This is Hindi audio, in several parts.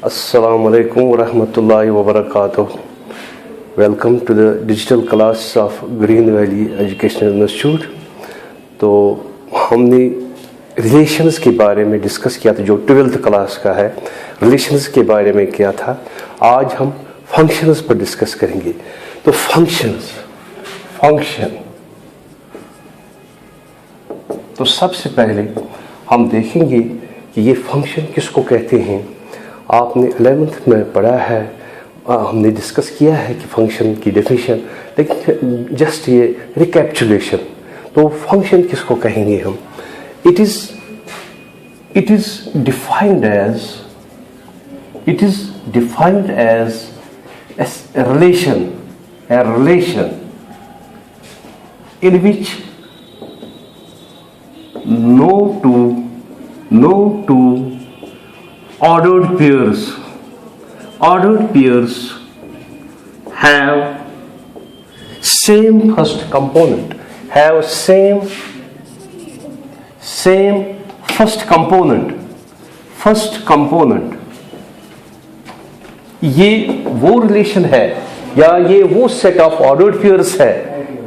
Assalamu alaikum wa rahmatullahi wa barakatuh. Welcome to the digital class of Green Valley Educational Institute. तो हमने रिलेशंस के बारे में डिस्कस किया था, जो 12th क्लास का है, रिलेशंस के बारे में किया था. आज हम फंक्शंस पर डिस्कस करेंगे. तो फंक्शन तो सबसे पहले हम देखेंगे कि ये फंक्शन किसको कहते हैं. आपने 11th में पढ़ा है, हमने डिस्कस किया है कि फंक्शन की डेफिनेशन, लेकिन जस्ट ये रिकैप्चुलेशन. तो फंक्शन किसको कहेंगे हम. It is defined as a relation in which no two ordered pairs have same first component, first component. ये वो रिलेशन है या ये वो सेट ऑफ ऑर्डर्ड पेयर्स है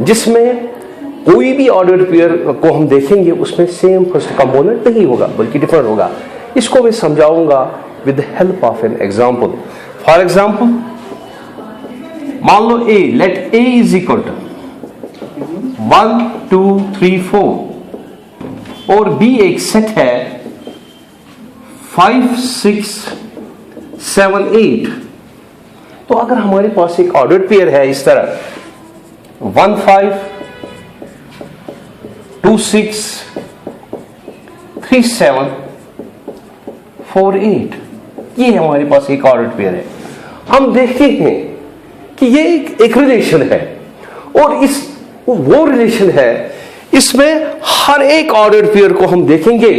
जिसमें कोई भी ऑर्डर्ड पेयर को हम देखेंगे उसमें सेम फर्स्ट कंपोनेंट नहीं होगा बल्कि डिफरेंट होगा. इसको मैं समझाऊंगा with the help of an example. For example, मान लो A, let A is equal to 1 2 3 4 और बी एक सेट है 5 6 7 8. तो अगर हमारे पास एक ऑर्डर्ड पेयर है इस तरह 1 5 2 6 3 7 4 8, ये हमारे पास एक ऑर्डर्ड पेयर है. हम देखते हैं कि ये एक रिलेशन है और वो रिलेशन है, इसमें हर एक ऑर्डर्ड पेयर को हम देखेंगे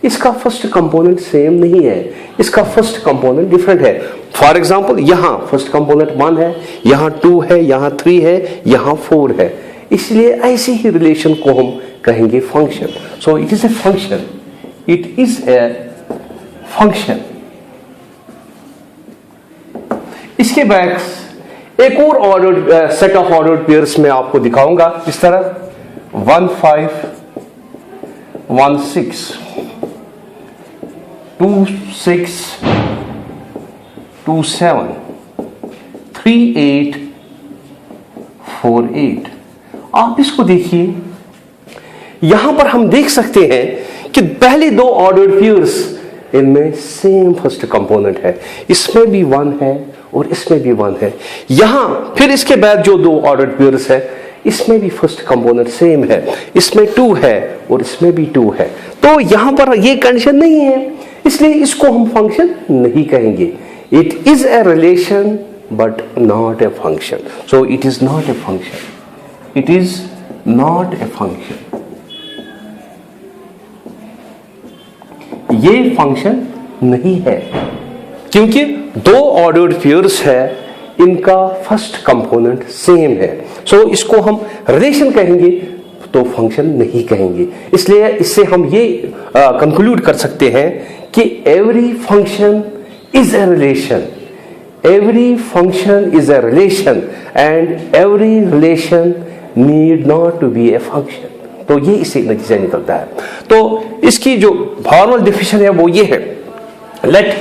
इसका फर्स्ट कंपोनेंट सेम नहीं है, इसका फर्स्ट कंपोनेंट डिफरेंट है. फॉर एग्जांपल, यहां फर्स्ट कंपोनेंट 1 है, यहां 2 है, यहां 3 है, यहां 4 है. इसलिए ऐसी ही रिलेशन को हम कहेंगे function. So it is a function. इसके बाद एक और ordered set of ordered pairs में आपको दिखाऊंगा इस तरह 1 5 1 6 2 6 2 7 3 8 4 8. आप इसको देखिए, यहां पर हम देख सकते हैं कि पहले दो ऑर्डर्ड पेयर्स, इनमें सेम फर्स्ट कंपोनेंट है. इसमें भी 1 है और इसमें भी 1 है. यहां फिर इसके बाद जो दो ऑर्डर्ड पेयर्स है, इसमें भी फर्स्ट कंपोनेंट सेम है, इसमें 2 है और इसमें भी 2 है. तो यहां पर ये कंडीशन नहीं है, इसलिए इसको हम फंक्शन नहीं कहेंगे. It is a relation but not a function. So it is not a function. It is not a function. ये फंक्शन नहीं है क्योंकि दो ऑर्डर्ड पेयर्स है, इनका फर्स्ट कंपोनेंट सेम है. सो इसको हम रिलेशन कहेंगे तो फंक्शन नहीं कहेंगे. इसलिए इससे हम ये कंक्लूड कर सकते हैं कि every function is a relation. Every function is a relation and every relation need not to be a function. तो ये इससे नतीजा निकलता है. तो इसकी जो फॉर्मल डेफिनेशन है वो ये है, let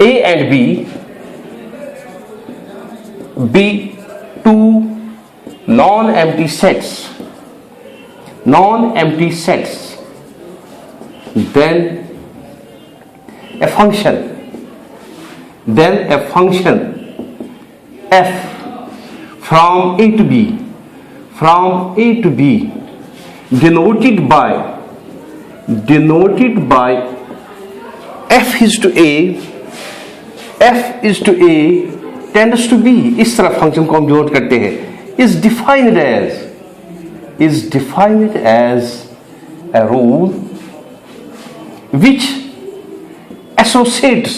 A and B be two non-empty sets, then a function f from A to B denoted by f is to A tends to be, इस तरह फंक्शन को हम डिनोट करते हैं, is defined as a rule which associates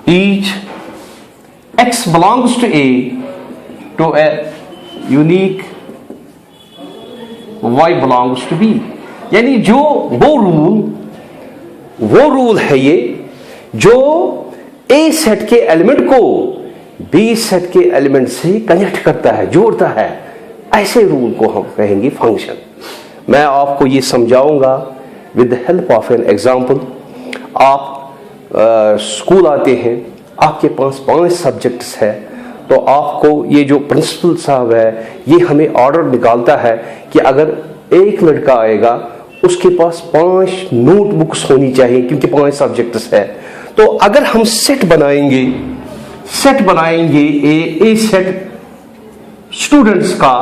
each x belongs to A to a unique y belongs to B. यानी जो वो रूल है ये जो ए सेट के एलिमेंट को बी सेट के एलिमेंट से कनेक्ट करता है, जोड़ता है, ऐसे रूल को हम कहेंगे फंक्शन। मैं आपको ये समझाऊंगा with the help of an example. आप स्कूल आते हैं, आपके पास 5 सब्जेक्ट्स है, तो आपको ये जो प्रिंसिपल साहब है ये हमें ऑर्डर निकालता है कि अगर एक लड़का आएगा उसके पास 5 नोटबुक्स होनी चाहिए क्योंकि 5 सब्जेक्ट्स है। तो अगर हम सेट बनाएंगे ए सेट स्टूडेंट्स का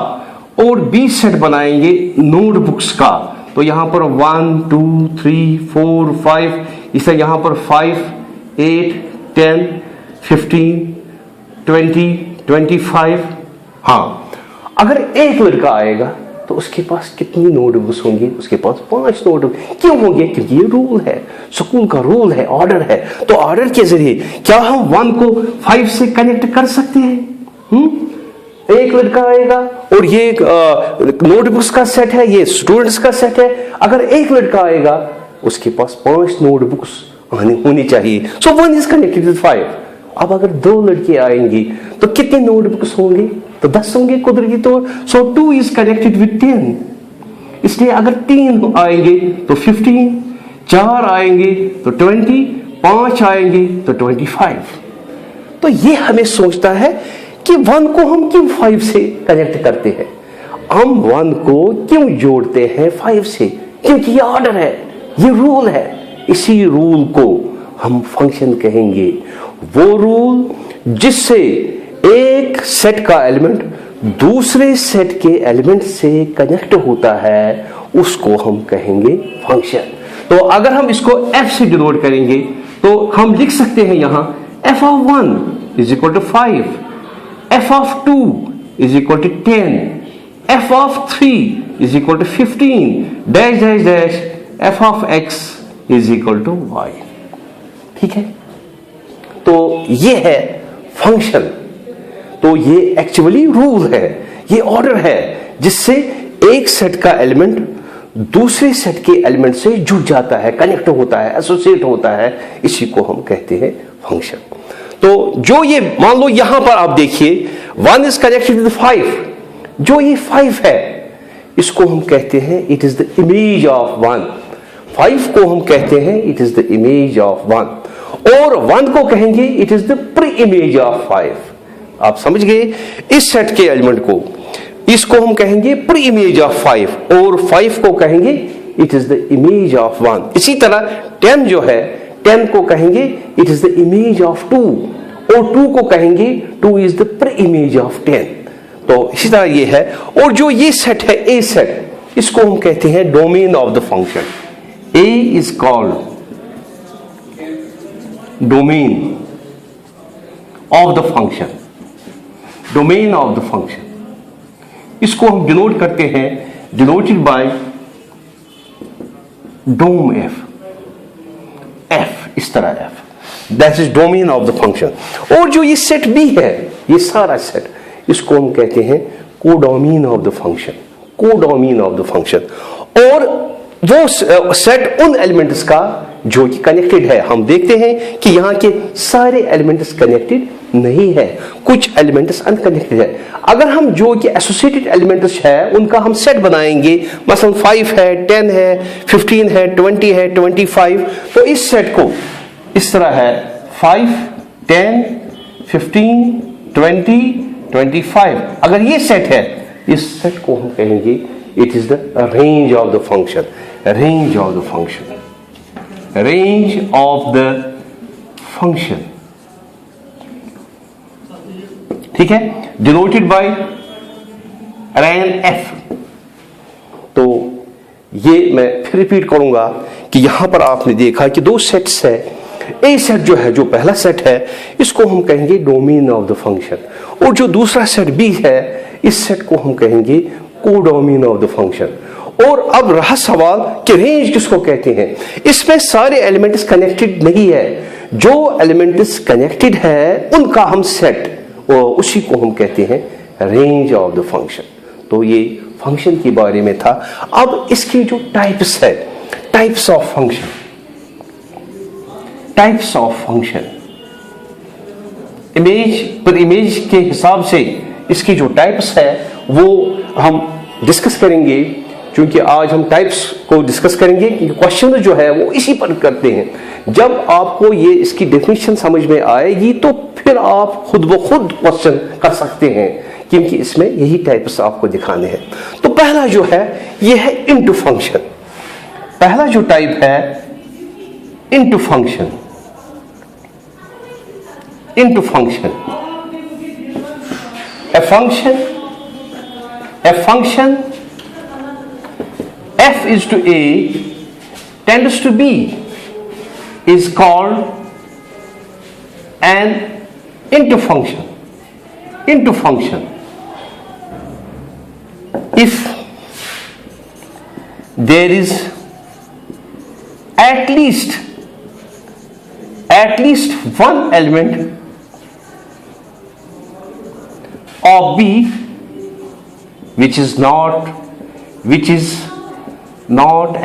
और बी सेट बनाएंगे नोटबुक्स का, तो यहां पर 1 2 3 4 5, इसे यहां पर 5 8 10 15 20 25। हाँ, अगर एक लड़का आएगा तो उसके पास कितनी नोटबुक्स होंगी? उसके पास 5 नोटबुक। क्यों होंगे? क्योंकि ये रूल है, स्कूल का रूल है, ऑर्डर है। तो ऑर्डर के जरिए क्या हम 1 को 5 से कनेक्ट कर सकते हैं? एक लड़का आएगा और ये नोटबुक्स का सेट है, ये स्टूडेंट्स का सेट है। अगर एक लड़का आएगा उसके पास 5 नोटबुक्स होनी चाहिए, सो 1 इज कनेक्टेड विद 5। अब अगर 2 लड़के आएंगी तो कितने नोटबुक्स होंगे? तो 10 होंगे कुदरती तौर। सो 2 इज कनेक्टेड विद 10। इसलिए अगर 3 आएंगे तो 15, 4 आएंगे तो 20, 5 आएंगे तो 25। तो ये हमें सोचता है कि 1 को हम क्यों 5 से कनेक्ट करते हैं, हम 1 को क्यों जोड़ते हैं 5 से? क्योंकि ये ऑर्डर है, ये रूल है। इसी रूल को हम फंक्शन कहेंगे। वो रूल जिससे एक सेट का एलिमेंट दूसरे सेट के एलिमेंट से कनेक्ट होता है उसको हम कहेंगे फंक्शन। तो अगर हम इसको f से डिनोट करेंगे तो हम लिख सकते हैं यहां f of 1 is equal to 5, f of 2 is equal to 10, f of 3 is equal to 15, dash dash dash f of x is equal to y। ठीक है, तो ये है फंक्शन। तो ये एक्चुअली रूल है, ये ऑर्डर है जिससे एक सेट का एलिमेंट दूसरे सेट के एलिमेंट से जुड़ जाता है, कनेक्ट होता है, एसोसिएट होता है। इसी को हम कहते हैं फंक्शन। तो जो ये मान लो यहां पर आप देखिए 1 इज कनेक्टेड विद 5, जो ये 5 है इसको हम कहते हैं it is the image of 1। 5 को हम कहते हैं it is the image of 1 और 1 को कहेंगे it is the pre image of 5। आप समझ गए? इस सेट के एलिमेंट को, इसको हम कहेंगे प्री इमेज ऑफ 5 और 5 को कहेंगे it is the image of 1। इसी तरह 10 जो है 10 को कहेंगे it is the image of 2 और 2 को कहेंगे 2 is the pre image of 10। तो इसी तरह ये है। और जो ये सेट है ए सेट, इसको हम कहते हैं domain of the function. A is called domain of the function, domain of the function. इसको हम डिनोट करते हैं, denoted by dom f, f इस तरह f, that is domain of the function. और जो ये सेट बी है, ये सारा सेट, इसको हम कहते हैं codomain of the function, codomain of the function. और वो सेट उन एलिमेंट्स का जो कि कनेक्टेड है। हम देखते हैं कि यहां के सारे एलिमेंट्स कनेक्टेड नहीं है, कुछ एलिमेंट्स अनकनेक्टेड है। अगर हम जो कि एसोसिएटेड एलिमेंट्स है उनका हम सेट बनाएंगे, मसलन 5 है, 10 है, 15 है, 20 है, 25, तो इस सेट को इस तरह है 5, 10, 15, 20, 25। अगर ये सेट है, इस सेट को हम कहेंगे it is the range of the function, range of the function, range of the function। ठीक है, denoted by ran f। तो ये मैं फिर रिपीट करूंगा कि यहां पर आपने देखा कि 2 सेट्स है। ए सेट जो है, जो पहला सेट है, इसको हम कहेंगे डोमेन ऑफ द फंक्शन और जो दूसरा सेट बी है, इस सेट को हम कहेंगे कोडोमेन ऑफ द फंक्शन। और अब रहा सवाल कि रेंज किसको कहते हैं। इसमें सारे एलिमेंट्स कनेक्टेड नहीं है, जो एलिमेंट्स कनेक्टेड है उनका हम सेट, उसी को हम कहते हैं रेंज ऑफ द फंक्शन। तो ये फंक्शन के बारे में था। अब इसके जो टाइप्स है, types of function, types of function, image पर इमेज के हिसाब से इसकी जो टाइप्स है वो हम डिस्कस करेंगे, क्योंकि आज हम टाइप्स को डिस्कस करेंगे। क्वेश्चन जो है वो इसी पर करते हैं। जब आपको ये इसकी डेफिनेशन समझ में आएगी तो फिर आप खुद ब खुद क्वेश्चन कर सकते हैं, क्योंकि इसमें यही टाइप्स आपको दिखाने हैं। तो पहला जो है ये है इनटू फंक्शन। पहला जो टाइप है into function, into function. A function f is to a tends to b is called an into function. Into function. If there is at least one element of B which is not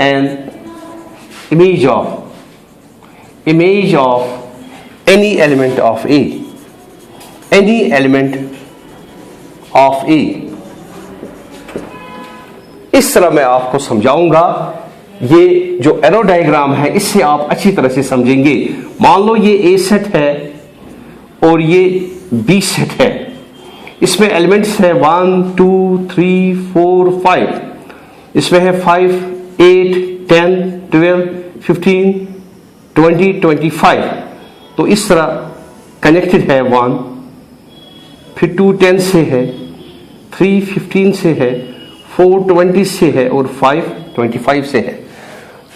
an image of any element of A, any element of A। इस तरह मैं आपको समझाऊंगा। ये जो एरो डायग्राम है इससे आप अच्छी तरह से समझेंगे। मान लो ये A सेट है और ये B सेट है। इसमें एलिमेंट्स है 1 2 3 4 5। इसमें है 5 8 10 12 15 20 25। तो इस तरह कनेक्टेड है। 1 फिर 2 10 से है, 3 15 से है, 4 20 से है और 5 25 से है।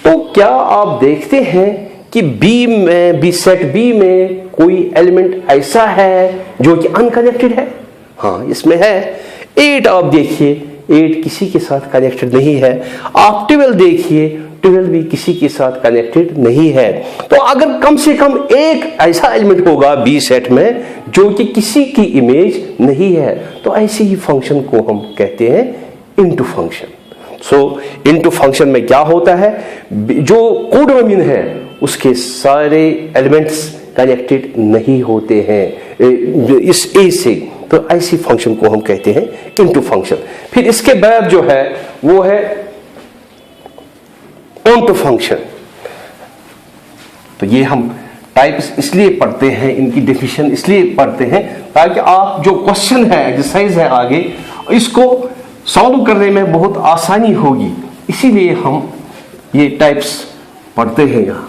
तो क्या आप देखते हैं कि बी सेट बी में कोई एलिमेंट ऐसा है जो कि अनकनेक्टेड है? हाँ, इसमें है। 8 आप देखिए, 8 किसी के साथ कनेक्टेड नहीं है। आप 12 देखिए, 12 भी किसी के साथ कनेक्टेड नहीं है। तो अगर कम से कम एक ऐसा एलिमेंट होगा बी सेट में जो कि किसी की इमेज नहीं है, तो ऐसे ही फंक्शन को हम कहते हैं इनटू फंक्शन। सो इनटू फंक्शन में क्या होता है, जो कोडोमिन है उसके सारे एलिमेंट्स कनेक्टेड नहीं होते हैं इस ए से। तो ऐसी फंक्शन को हम कहते हैं इनटू फंक्शन। फिर इसके बाद जो है वो है ऑनटू फंक्शन। तो ये हम टाइप्स इसलिए पढ़ते हैं, इनकी डेफिनेशन इसलिए पढ़ते हैं ताकि आप जो क्वेश्चन है, एक्सरसाइज है आगे, इसको सॉल्व करने में बहुत आसानी होगी। इसीलिए हम ये टाइप्स पढ़ते हैं यहाँ।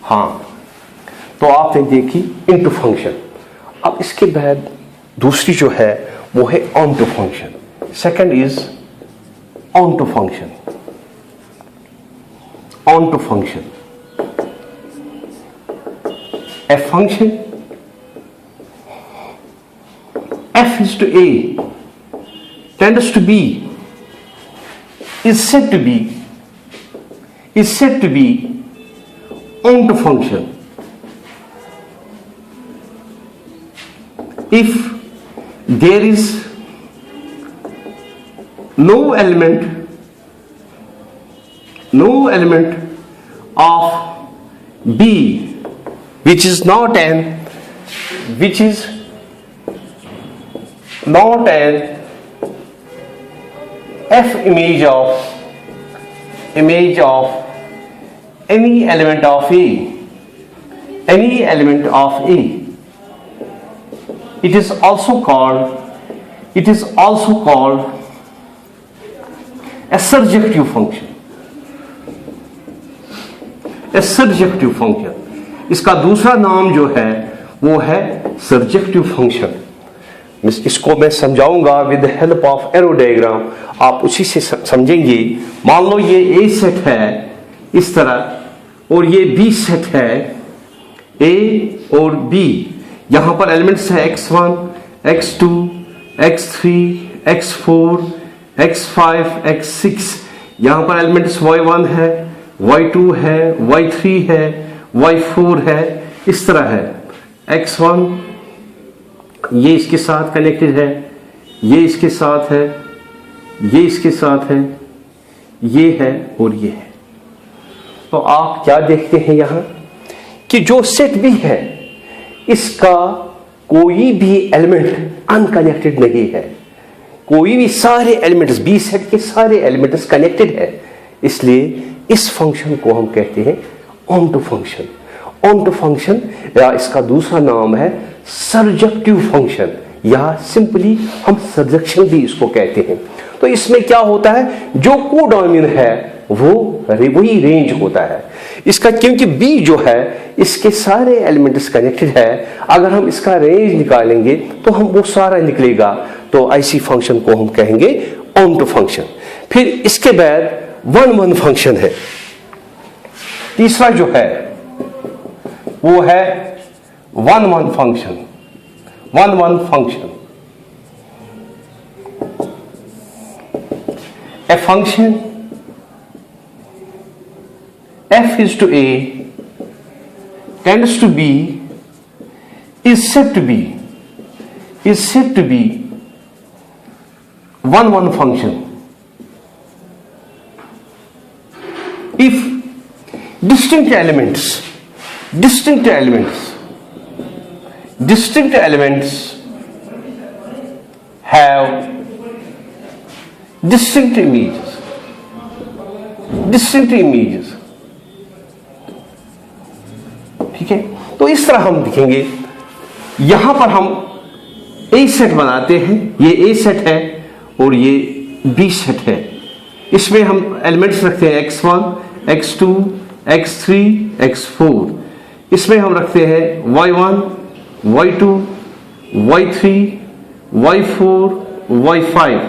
हाँ, तो आपने देखी इनटू फंक्शन। अब इसके बाद दूसरी जो है वो है onto function. Second is onto function. Onto function, a function f is to a tends to b is said to be onto function if there is no element of B which is not an F image of any element of A, it is also called a surjective function। a surjective function, इसका दूसरा नाम जो है वो है surjective function। इसको मैं समझाऊंगा with help of arrow diagram, आप उसी से समझेंगे। मान लो ये ए सेट है इस तरह और ये बी सेट है, ए और बी। यहां पर एलिमेंट्स है x1 x2 x3 x4 x5 x6। यहां पर एलिमेंट्स y1 है, y2 है, y3 है, y4 है, इस तरह है। x1 ये इसके साथ कनेक्टेड है, ये इसके साथ है, ये इसके साथ है, ये है और ये है। तो आप क्या देखते हैं यहां कि जो सेट भी है इसका कोई भी एलिमेंट अनकनेक्टेड नहीं है। कोई भी सारे एलिमेंट्स बी सेट के सारे एलिमेंट्स कनेक्टेड है। इसलिए इस फंक्शन को हम कहते हैं ऑनटू फंक्शन। ऑनटू फंक्शन या इसका दूसरा नाम है सर्जेक्टिव फंक्शन, या सिंपली हम सर्जेक्शन भी इसको कहते हैं। तो इसमें क्या होता है, जो कोडॉमिन है वो वही रेंज होता है इसका, क्योंकि बी जो है इसके सारे एलिमेंट्स कनेक्टेड है। अगर हम इसका रेंज निकालेंगे तो हम वो सारा निकलेगा। तो ऐसी फंक्शन को हम कहेंगे ऑनटू फंक्शन। फिर इसके बाद वन वन फंक्शन है। तीसरा जो है वो है one one function. One one function, a function f is to a tends to b is said to be one one function if distinct elements have distinct images। ठीक है, तो इस तरह हम दिखेंगे। यहां पर हम ए सेट बनाते हैं, ये ए सेट है और ये बी सेट है। इसमें हम एलिमेंट्स रखते हैं x1, x2, x3, x4। इसमें हम रखते हैं y1, y2, y3, y4, y5।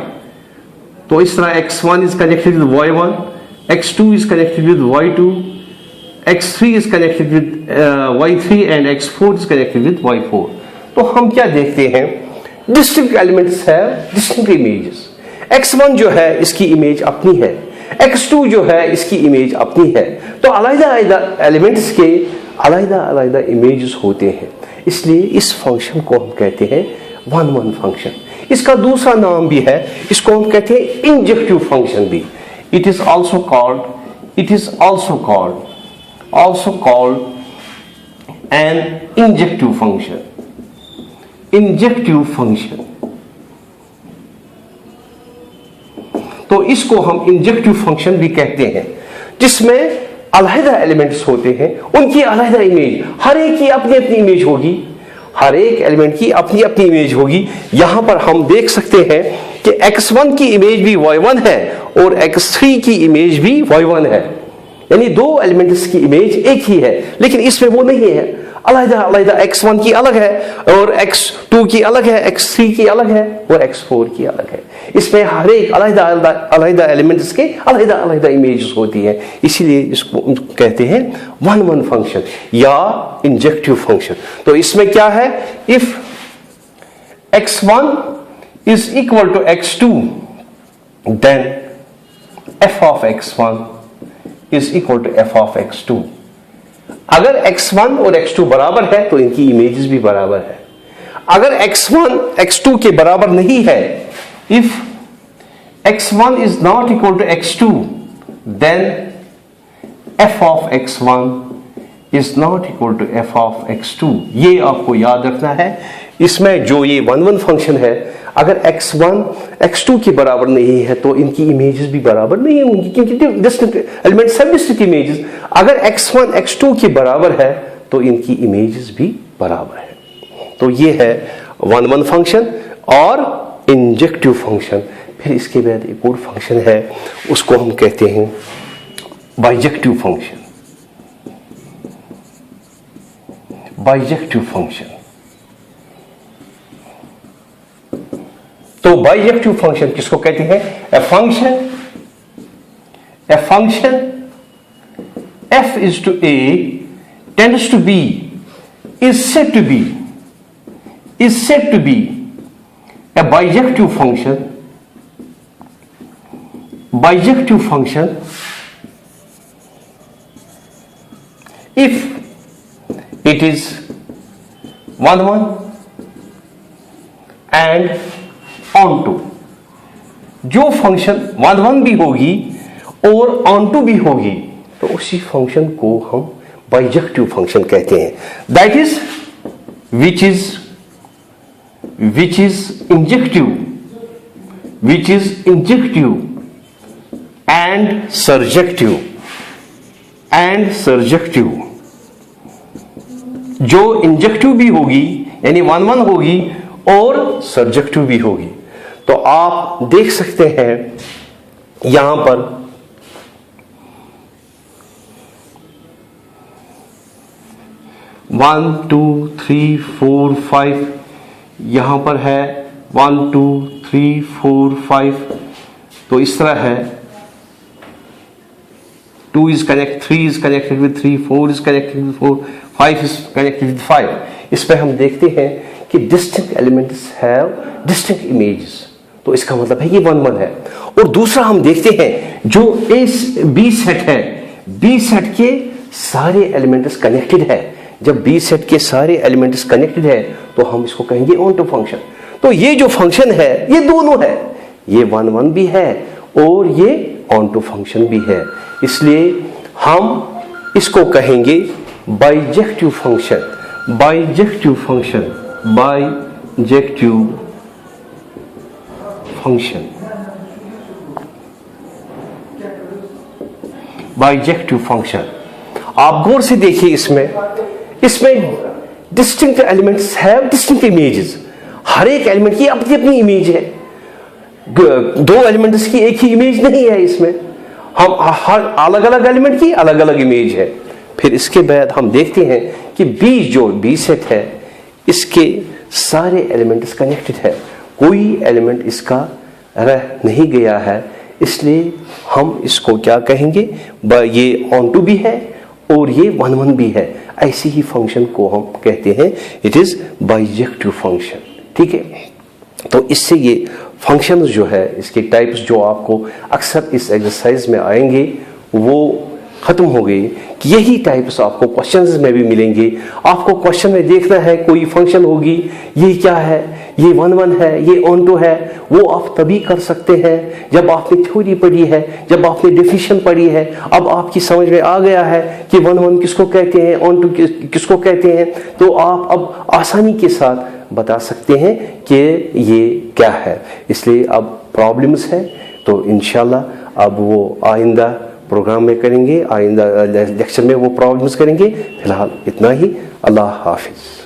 तो इस तरह x1 is connected with y1, x2 is connected with y2, x3 is connected with y3 and x4 is connected with y4। तो हम क्या देखते हैं, डिस्टिंक्ट एलिमेंट्स है, डिस्टिंक्ट इमेजेस। x1 जो है इसकी इमेज अपनी है, x2 जो है इसकी इमेज अपनी है। तो अलग-अलग एलिमेंट्स के अलग-अलग इमेजेस होते हैं। इसलिए इस फंक्शन को हम कहते हैं वन वन फंक्शन। इसका दूसरा नाम भी है, इसको हम कहते हैं इंजेक्टिव फंक्शन भी। It is also called an injective function. Injective function, तो इसको हम इंजेक्टिव फंक्शन भी कहते हैं, जिसमें अलग-अलग एलिमेंट्स होते हैं, उनकी अलग-अलग इमेज, हर एक की अपनी अपनी इमेज होगी, हर एक एलिमेंट की अपनी अपनी इमेज होगी। यहां पर हम देख सकते हैं कि x1 की इमेज भी y1 है और x3 की इमेज भी y1 है, यानी दो एलिमेंट्स की इमेज एक ही है। लेकिन इसमें वो नहीं है, अलग-अलग x1 की अलग है और x2 की अलग है, x3 की अलग है और x4 की अलग है। इसमें हर एक अलग-अलग एलिमेंट्स के अलग-अलग इमेजेस होती है। इसीलिए इसको कहते हैं वन वन फंक्शन या इंजेक्टिव फंक्शन। तो इसमें क्या है, if x1 is equal to x2 then f of x1 is equal to f of x2। अगर x1 और x2 बराबर है तो इनकी इमेजेस भी बराबर है। अगर x1 x2 के बराबर नहीं है, if x1 is not equal to x2 then f of x1 is not equal to f of x2। ये आपको याद रखना है। इसमें जो ये वन वन फंक्शन है, अगर x1 x2 के बराबर नहीं है तो इनकी इमेजेस भी बराबर नहीं होंगी, क्योंकि डिस्टिंक्ट एलिमेंट्स सब डिस्टिंक्ट इमेजेस। अगर x1 x2 के बराबर है तो इनकी इमेजेस भी बराबर है। तो ये है वन वन फंक्शन और इंजेक्टिव फंक्शन। फिर इसके बाद एक और फंक्शन है, उसको हम कहते हैं बाइजेक्टिव फंक्शन। बाइजेक्टिव फंक्शन, तो बाइजेक्टिव फंक्शन किसको कहते हैं, a function f is to a tends to b is said to be a bijective function bijective function if it is 1 1 and onto। जो फंक्शन 1 1 भी होगी और onto भी होगी तो उसी फंक्शन को हम बाइजेक्टिव फंक्शन कहते हैं। That is which is injective and surjective। जो इंजेक्टिव भी होगी यानी 1 1 होगी और सर्जेक्टिव भी होगी। तो आप देख सकते हैं यहां पर 1 2 3 4 5 यहां पर है 1 2 3 4 5। तो इस तरह है 2 is connected, 3 is connected with 3, 4 is connected with 4, 5 is connected with 5। इस पे हम देखते हैं कि distinct elements have distinct images। तो इसका मतलब है ये 1 1 है। और दूसरा हम देखते हैं जो B सेट है, B सेट के सारे एलिमेंट्स कनेक्टेड है। जब B सेट के सारे एलिमेंट्स कनेक्टेड है तो हम इसको कहेंगे ऑनटू फंक्शन। तो ये जो फंक्शन है ये दोनों है, ये 1 1 भी है और ये ऑनटू फंक्शन भी है। इसलिए हम इसको कहेंगे bijective function. Bijective function, bijective function, bijective function. आप गौर से देखिए इसमें distinct elements have distinct images. हर एक एलिमेंट की अपनी अपनी इमेज है। दो एलिमेंट्स की एक ही इमेज नहीं है। इसमें हम हर अलग अलग एलिमेंट की अलग अलग इमेज है। फिर इसके बाद हम देखते हैं कि बी जो बी सेट है इसके सारे एलिमेंट्स कनेक्टेड है, कोई एलिमेंट इसका रह नहीं गया है। इसलिए हम इसको क्या कहेंगे, ये ऑनटू भी है और ये 1 1 भी है। ऐसी ही फंक्शन को हम कहते हैं इट इज बाइजेक्टिव फंक्शन। ठीक है, तो इससे ये फंक्शंस जो है इसके टाइप्स जो आपको अक्सर इस एक्सरसाइज में आएंगे वो खत्म हो गई। कि यही टाइप्स आपको क्वेश्चंस में भी मिलेंगे। आपको क्वेश्चन में देखना है कोई फंक्शन होगी, ये क्या है, ये 1 1 है, ये ऑनटू है। वो आप तभी कर सकते हैं जब आपने थ्योरी पढ़ी है, जब आपने डेफिनेशन पढ़ी है। अब आपकी समझ में आ गया है कि 1 1 किसको कहते हैं, ऑनटू किसको कहते हैं। तो आप अब आसानी के साथ बता सकते हैं कि ये क्या है। इसलिए अब प्रॉब्लम्स है तो इंशाल्लाह अब वो आइंदा प्रोग्राम में करेंगे, आइंदा लेक्चर में वो प्रॉब्लम्स करेंगे। फिलहाल इतना ही। अल्लाह हाफिज।